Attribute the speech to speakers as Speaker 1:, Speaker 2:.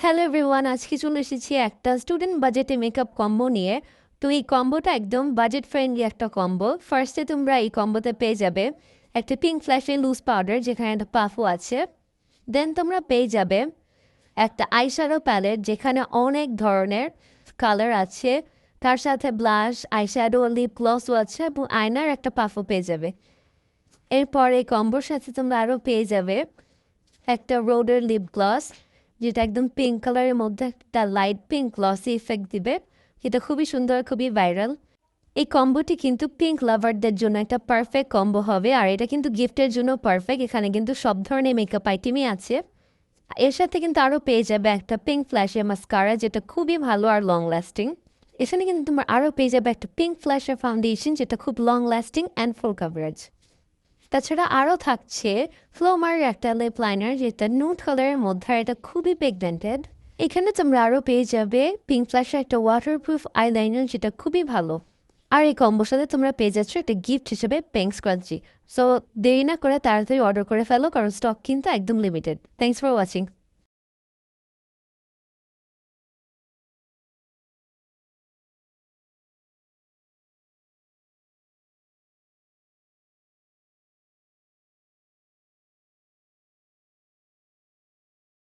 Speaker 1: Hello everyone, আজকে চলে এসেছি একটা স্টুডেন্ট বাজেটে মেকআপ কম্বো নিয়ে। তো এই কম্বোটা একদম বাজেট ফ্রেন্ডলি একটা কম্বো। ফার্স্টে তোমরা এই কম্বোতে পেয়ে যাবে একটা পিঙ্ক ফ্ল্যাশে লুজ পাউডার, যেখানে একটা পাফও আছে। দেন তোমরা পেয়ে যাবে একটা আইশ্যাডো প্যালেট, যেখানে অনেক ধরনের কালার আছে। তার সাথে ব্লাশ, আইশ্যাডো, লিপ গ্লসও আছে এবং আয়নার একটা পাফও পেয়ে যাবে। এরপর এই কম্বোর সাথে তোমরা আরও পেয়ে যাবে একটা রোডের লিপ গ্লস, যেটা একদম পিঙ্ক কালারের মধ্যে একটা লাইট পিঙ্ক গ্লসি ইফেক্ট দিবে। এটা খুবই সুন্দর, খুবই ভাইরাল। এই কম্বোটি কিন্তু পিঙ্ক লাভারদের জন্য একটা পারফেক্ট কম্বো হবে, আর এটা কিন্তু গিফটের জন্য পারফেক্ট। এখানে কিন্তু সব ধরনের মেকআপ আইটেমই আছে। এর সাথে কিন্তু আরও পেয়ে যাবে একটা পিঙ্ক ফ্ল্যাশের মাস্কারা, যেটা খুবই ভালো আর লং লাস্টিং। এখানে কিন্তু তোমার আরও পেয়ে যাবে একটা পিঙ্ক ফ্ল্যাশের ফাউন্ডেশন, যেটা খুব long lasting and full coverage. তাছাড়া আরও থাকছে ফ্লোমারের একটা লিপ লাইনার, যেটা নুড কালারের মধ্যে, এটা খুবই পিগমেন্টেড। এখানে তোমরা আরও পেয়ে যাবে পিঙ্ক ফ্ল্যাশের একটা ওয়াটারপ্রুফ আইলাইনার, যেটা খুবই ভালো। আর এই কম্বোর সাথে তোমরা পেয়ে যাচ্ছ একটা গিফট হিসেবে পিঙ্ক স্ক্রাঞ্চি। সো দেরি না করে তাড়াতাড়ি অর্ডার করে ফেলো, কারণ স্টক কিন্তু একদম লিমিটেড। Thanks for watching.